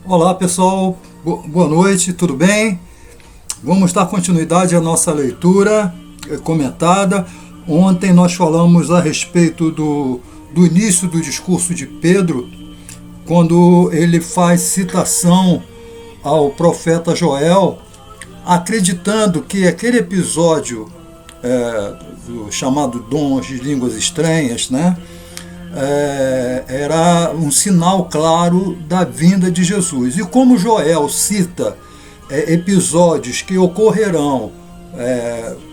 Olá pessoal, boa noite, tudo bem? Vamos dar continuidade à nossa leitura comentada. Ontem nós falamos a respeito do início do discurso de Pedro, quando ele faz citação ao profeta Joel, acreditando que aquele episódio chamado Dons de Línguas Estranhas, né? Era um sinal claro da vinda de Jesus. E como Joel cita episódios que ocorrerão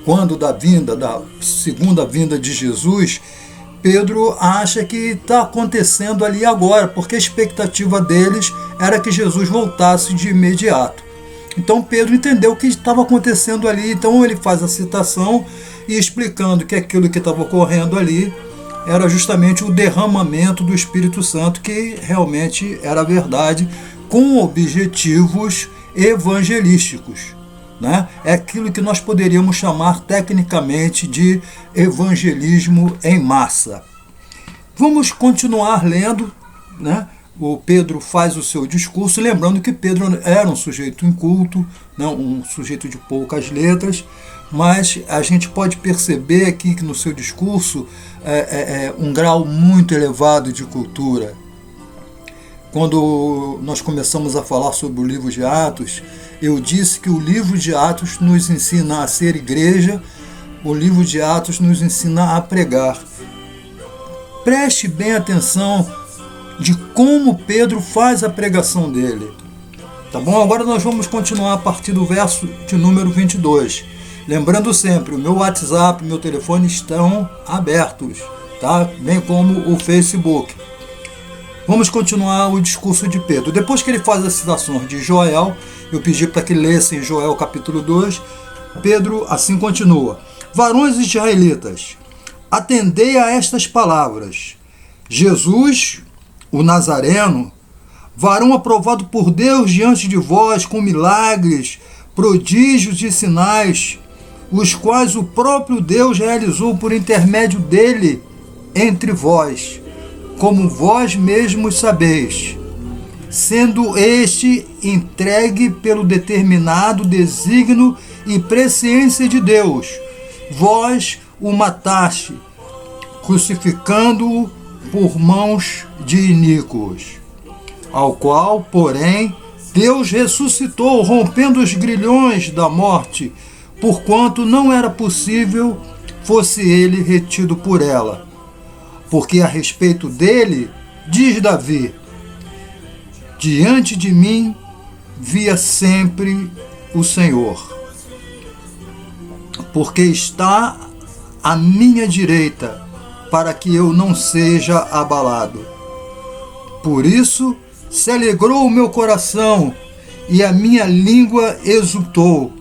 quando da segunda vinda de Jesus, Pedro acha que está acontecendo ali agora, porque a expectativa deles era que Jesus voltasse de imediato. Então Pedro entendeu o que estava acontecendo ali, então ele faz a citação e explicando que aquilo que estava ocorrendo ali era justamente o derramamento do Espírito Santo, que realmente era verdade, com objetivos evangelísticos, né? É aquilo que nós poderíamos chamar tecnicamente de evangelismo em massa. Vamos continuar lendo, né? O Pedro faz o seu discurso, lembrando que Pedro era um sujeito inculto, né? Um sujeito de poucas letras, mas a gente pode perceber aqui que no seu discurso um grau muito elevado de cultura. Quando nós começamos a falar sobre o livro de Atos, eu disse que o livro de Atos nos ensina a ser igreja, o livro de Atos nos ensina a pregar. Preste bem atenção de como Pedro faz a pregação dele. Tá bom? Agora nós vamos continuar a partir do verso de número 22. Lembrando sempre, o meu WhatsApp, meu telefone estão abertos, tá? Bem como o Facebook. Vamos continuar o discurso de Pedro. Depois que ele faz as citações de Joel, eu pedi para que lessem Joel capítulo 2, Pedro assim continua. Varões israelitas, atendei a estas palavras. Jesus, o Nazareno, varão aprovado por Deus diante de vós com milagres, prodígios e sinais, os quais o próprio Deus realizou por intermédio dele entre vós, como vós mesmos sabeis, sendo este entregue pelo determinado desígnio e presciência de Deus. Vós o mataste, crucificando-o por mãos de iníquos, ao qual, porém, Deus ressuscitou, rompendo os grilhões da morte, porquanto não era possível fosse ele retido por ela. Porque a respeito dele, diz Davi, diante de mim via sempre o Senhor, porque está à minha direita, para que eu não seja abalado. Por isso se alegrou o meu coração, e a minha língua exultou.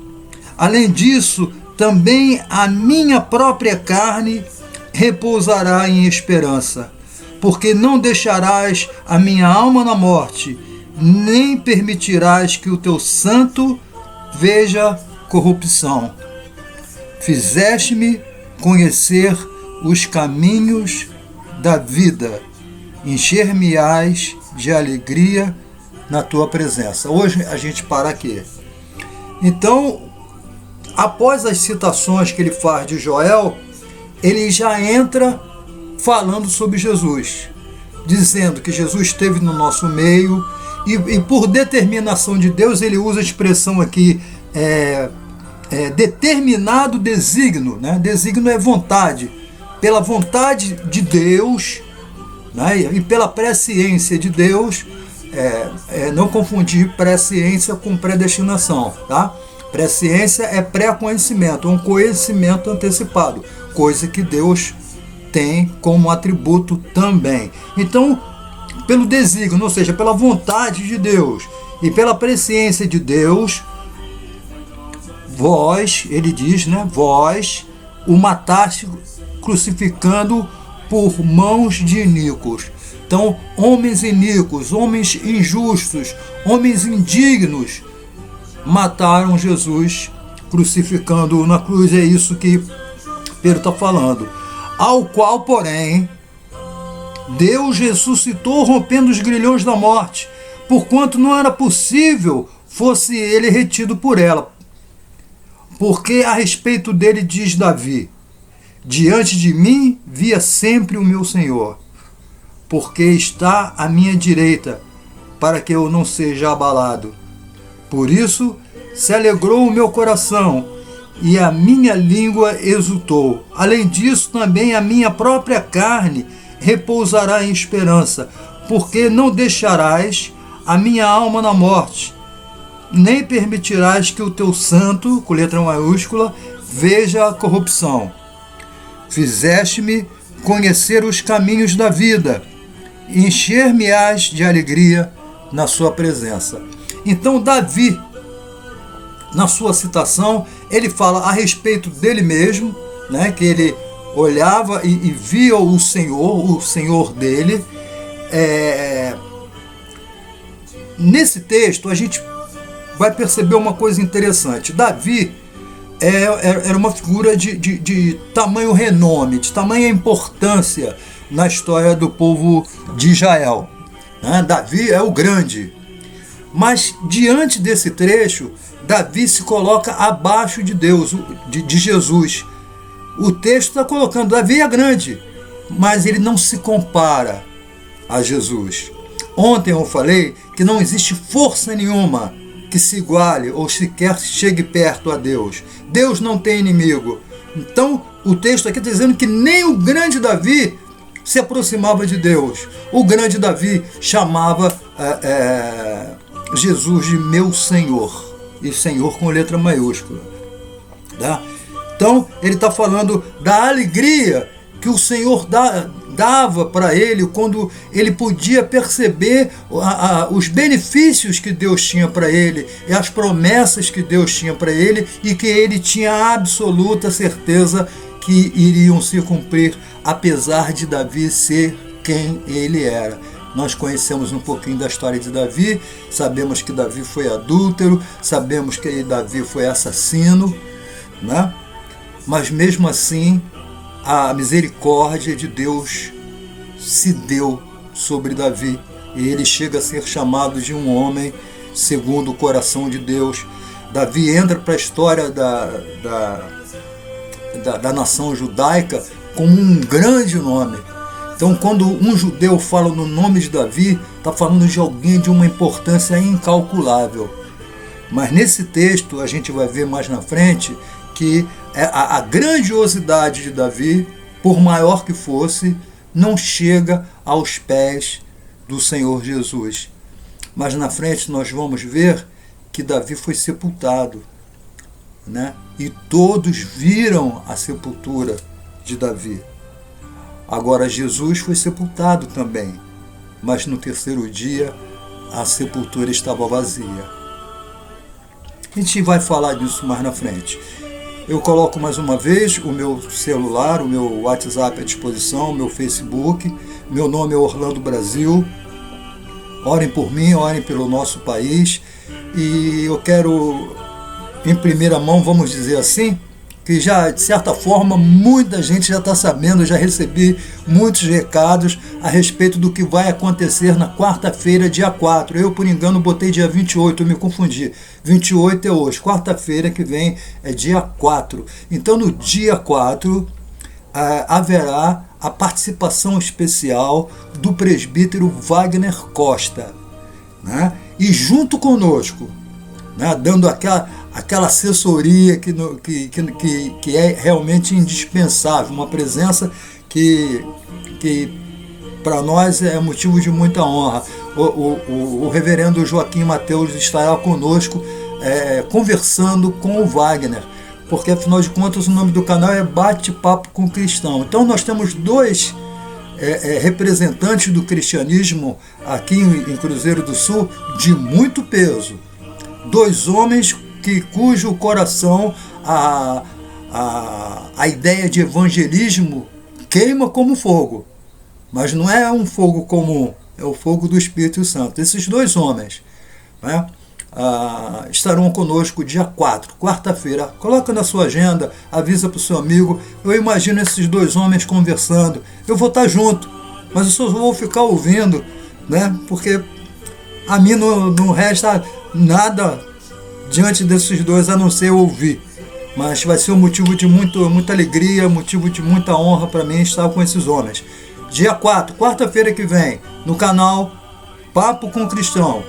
Além disso, também a minha própria carne repousará em esperança, porque não deixarás a minha alma na morte, nem permitirás que o teu santo veja corrupção. Fizeste-me conhecer os caminhos da vida, encher-me-ás de alegria na tua presença. Hoje a gente para aqui. Então, após as citações que ele faz de Joel, ele já entra falando sobre Jesus, dizendo que Jesus esteve no nosso meio e por determinação de Deus, ele usa a expressão aqui, determinado desígnio, né? Desígnio é vontade, pela vontade de Deus, né? E pela presciência de Deus, não confundir presciência com predestinação, tá? Presciência é pré-conhecimento, um conhecimento antecipado, coisa que Deus tem como atributo também. Então, pelo desígnio, ou seja, pela vontade de Deus e pela presciência de Deus, vós, ele diz, né, vós o mataste crucificando por mãos de iníquos. Então, homens iníquos, homens injustos, homens indignos, mataram Jesus crucificando-o na cruz. É isso que Pedro está falando. Ao qual, porém, Deus ressuscitou rompendo os grilhões da morte, porquanto não era possível fosse ele retido por ela. Porque a respeito dele diz Davi: diante de mim via sempre o meu Senhor, porque está à minha direita, para que eu não seja abalado. Por isso se alegrou o meu coração, e a minha língua exultou. Além disso, também a minha própria carne repousará em esperança, porque não deixarás a minha alma na morte, nem permitirás que o teu santo, com letra maiúscula, veja a corrupção. Fizeste-me conhecer os caminhos da vida, e encher-me-ás de alegria na sua presença. Então Davi, na sua citação, ele fala a respeito dele mesmo, né, que ele olhava e via o Senhor dele. Nesse texto a gente vai perceber uma coisa interessante. Davi era uma figura de tamanho renome, de tamanha importância na história do povo de Israel, né? Davi é o grande. Mas diante desse trecho, Davi se coloca abaixo de Deus, de Jesus. O texto está colocando Davi é grande, mas ele não se compara a Jesus. Ontem eu falei que não existe força nenhuma que se iguale ou sequer chegue perto a Deus. Deus não tem inimigo. Então o texto aqui está dizendo que nem o grande Davi se aproximava de Deus. O grande Davi chamava Jesus de meu Senhor, e Senhor com letra maiúscula, tá? Então ele está falando da alegria que o Senhor dava para ele quando ele podia perceber os benefícios que Deus tinha para ele e as promessas que Deus tinha para ele, e que ele tinha absoluta certeza que iriam se cumprir, apesar de Davi ser quem ele era. Nós conhecemos um pouquinho da história de Davi, sabemos que Davi foi adúltero, sabemos que Davi foi assassino, né? Mas mesmo assim, a misericórdia de Deus se deu sobre Davi, e ele chega a ser chamado de um homem segundo o coração de Deus. Davi entra para a história da nação judaica como um grande nome. Então, quando um judeu fala no nome de Davi, está falando de alguém de uma importância incalculável. Mas nesse texto, a gente vai ver mais na frente que a grandiosidade de Davi, por maior que fosse, não chega aos pés do Senhor Jesus. Mas na frente nós vamos ver que Davi foi sepultado, né? E todos viram a sepultura de Davi. Agora Jesus foi sepultado também, mas no terceiro dia a sepultura estava vazia. A gente vai falar disso mais na frente. Eu coloco mais uma vez o meu celular, o meu WhatsApp à disposição, o meu Facebook. Meu nome é Orlando Brasil. Orem por mim, orem pelo nosso país. E eu quero, em primeira mão, vamos dizer assim, que já, de certa forma, muita gente já está sabendo, já recebi muitos recados a respeito do que vai acontecer na quarta-feira, dia 4. Eu, por engano, botei dia 28, eu me confundi. 28 é hoje, quarta-feira que vem é dia 4. Então, no dia 4, haverá a participação especial do presbítero Wagner Costa, né? E junto conosco, né, dando aquela assessoria que é realmente indispensável, uma presença que para nós é motivo de muita honra. O reverendo Joaquim Mateus estará conosco conversando com o Wagner, porque afinal de contas o nome do canal é Bate-Papo com Cristão. Então nós temos dois representantes do cristianismo aqui em Cruzeiro do Sul de muito peso. Dois homens cujo coração a ideia de evangelismo queima como fogo. Mas não é um fogo comum, é o fogo do Espírito Santo. Esses dois homens, né, estarão conosco dia 4, quarta-feira. Coloca na sua agenda, avisa para o seu amigo. Eu imagino esses dois homens conversando. Eu vou estar junto, mas eu só vou ficar ouvindo, né, porque A mim não resta nada diante desses dois a não ser ouvir. Mas vai ser um motivo de muita alegria, motivo de muita honra para mim estar com esses homens. Dia 4, quarta-feira que vem, no canal Papo com Cristão,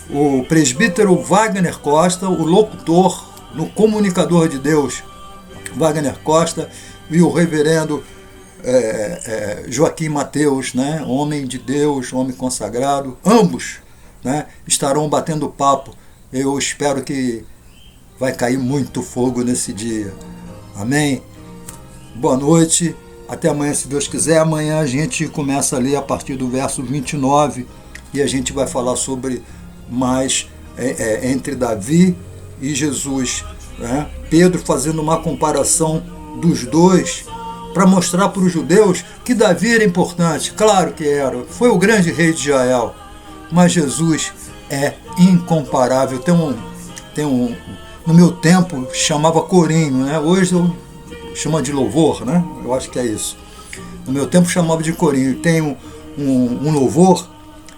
o presbítero Wagner Costa, o locutor, no comunicador de Deus, Wagner Costa, e o reverendo Joaquim Mateus, né, homem de Deus, homem consagrado, ambos, né, estarão batendo papo. Eu espero que vai cair muito fogo nesse dia. Amém? Boa noite. Até amanhã, se Deus quiser. Amanhã a gente começa a ler a partir do verso 29 e a gente vai falar sobre mais entre Davi e Jesus. Né? Pedro fazendo uma comparação dos dois para mostrar para os judeus que Davi era importante. Claro que era. Foi o grande rei de Israel. Mas Jesus é incomparável. No meu tempo chamava corinho, né? Hoje eu chamo de louvor, né? Eu acho que é isso. No meu tempo chamava de corinho. Tem um louvor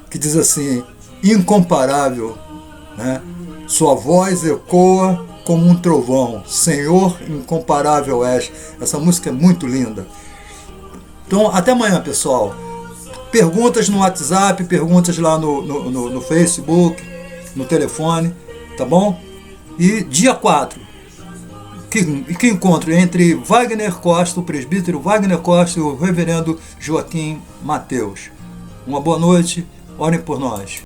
que diz assim: incomparável, né? Sua voz ecoa como um trovão. Senhor, incomparável és. Essa música é muito linda. Então, até amanhã, pessoal. Perguntas no WhatsApp, perguntas lá no Facebook, no telefone, tá bom? E dia 4, que encontro entre Wagner Costa, o presbítero Wagner Costa e o reverendo Joaquim Mateus. Uma boa noite, orem por nós.